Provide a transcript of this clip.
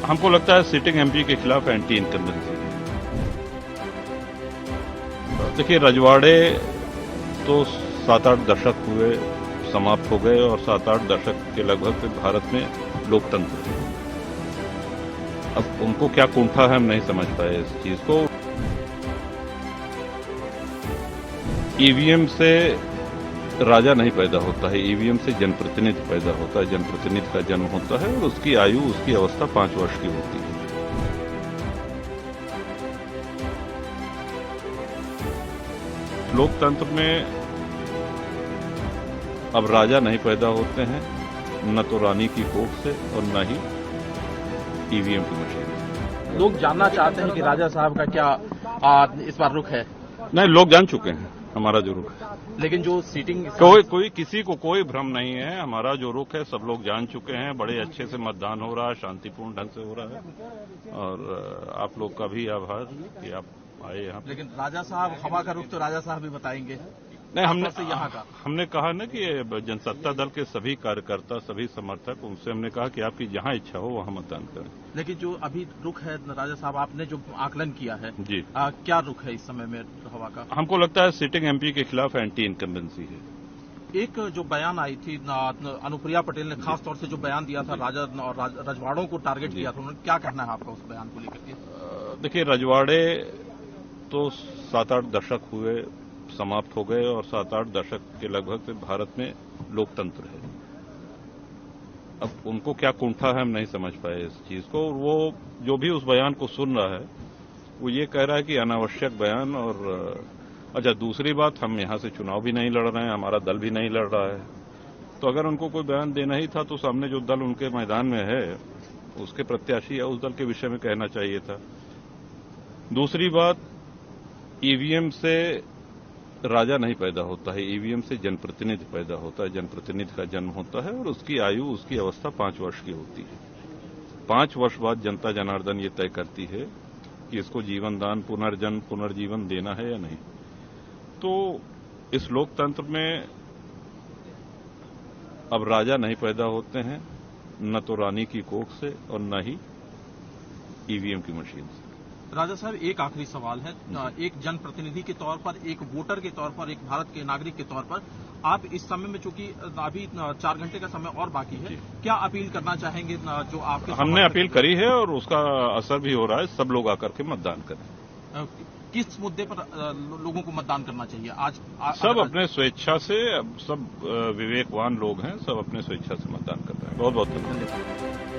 हमको लगता है सिटिंग एमपी के खिलाफ एंटी इनकम्बेंसी है। देखिए, रजवाड़े तो 7-8 दशक हुए समाप्त हो गए और 7-8 दशक के लगभग भारत में लोकतंत्र है। अब उनको क्या कुंठा है, हम नहीं समझ पाए इस चीज को। ईवीएम से राजा नहीं पैदा होता है, ईवीएम से जनप्रतिनिधि पैदा होता है, जनप्रतिनिधि का जन्म होता है और उसकी आयु, उसकी अवस्था 5 वर्ष की होती है। लोकतंत्र में अब राजा नहीं पैदा होते हैं, न तो रानी की कोख से और न ही ईवीएम की मशीन से। लोग जानना चाहते हैं कि राजा साहब का क्या इस बार रुख है। नहीं, लोग जान चुके हैं हमारा जो रुख है, लेकिन जो सीटिंग कोई किसी को कोई भ्रम नहीं है। हमारा जो रुख है सब लोग जान चुके हैं। बड़े अच्छे से मतदान हो रहा है, शांतिपूर्ण ढंग से हो रहा है और आप लोग का भी आभार कि आप आए यहाँ। लेकिन राजा साहब, हवा का रुख तो राजा साहब ही बताएंगे। नहीं, हमने कहा ना कि जनसत्ता दल के सभी कार्यकर्ता, सभी समर्थक, उनसे हमने कहा कि आपकी जहां इच्छा हो वहां मतदान करें। लेकिन जो अभी रुख है राजा साहब, आपने जो आकलन किया है जी, क्या रुख है इस समय में हवा का? हमको लगता है सिटिंग एमपी के खिलाफ एंटी इनकम्बेंसी है। एक जो बयान आई थी अनुप्रिया पटेल ने खास तौर से जो बयान दिया था राजा और रजवाड़ों को टारगेट किया था, उन्होंने क्या कहना है आपका उस बयान को लेकर के? देखिए, रजवाड़े तो 7-8 दशक हुए समाप्त हो गए और 7-8 दशक के लगभग भारत में लोकतंत्र है। अब उनको क्या कुंठा है, हम नहीं समझ पाए इस चीज को। वो जो भी उस बयान को सुन रहा है वो ये कह रहा है कि अनावश्यक बयान। और अच्छा, दूसरी बात, हम यहां से चुनाव भी नहीं लड़ रहे हैं, हमारा दल भी नहीं लड़ रहा है। तो अगर उनको कोई बयान देना ही था तो सामने जो दल उनके मैदान में है उसके प्रत्याशी या उस दल के विषय में कहना चाहिए था। दूसरी बात, ईवीएम से राजा नहीं पैदा होता है, ईवीएम से जनप्रतिनिधि पैदा होता है, जनप्रतिनिधि का जन्म होता है और उसकी आयु, उसकी अवस्था 5 वर्ष की होती है। 5 वर्ष बाद जनता जनार्दन ये तय करती है कि इसको जीवन दान, पुनर्जन्म, पुनर्जीवन देना है या नहीं। तो इस लोकतंत्र में अब राजा नहीं पैदा होते हैं, न तो रानी की कोख से और न ही ईवीएम की मशीन से। राजा साहब, एक आखिरी सवाल है। एक जनप्रतिनिधि के तौर पर, एक वोटर के तौर पर, एक भारत के नागरिक के तौर पर आप इस समय में, चूंकि अभी 4 घंटे का समय और बाकी है, क्या अपील करना चाहेंगे? जो आपके हमने अपील करी है और उसका असर भी हो रहा है। सब लोग आकर के मतदान करें। किस मुद्दे पर लोगों को मतदान करना चाहिए आज? सब अपने स्वेच्छा से, सब विवेकवान लोग हैं, सब अपने स्वेच्छा से मतदान कर रहे हैं। बहुत बहुत धन्यवाद।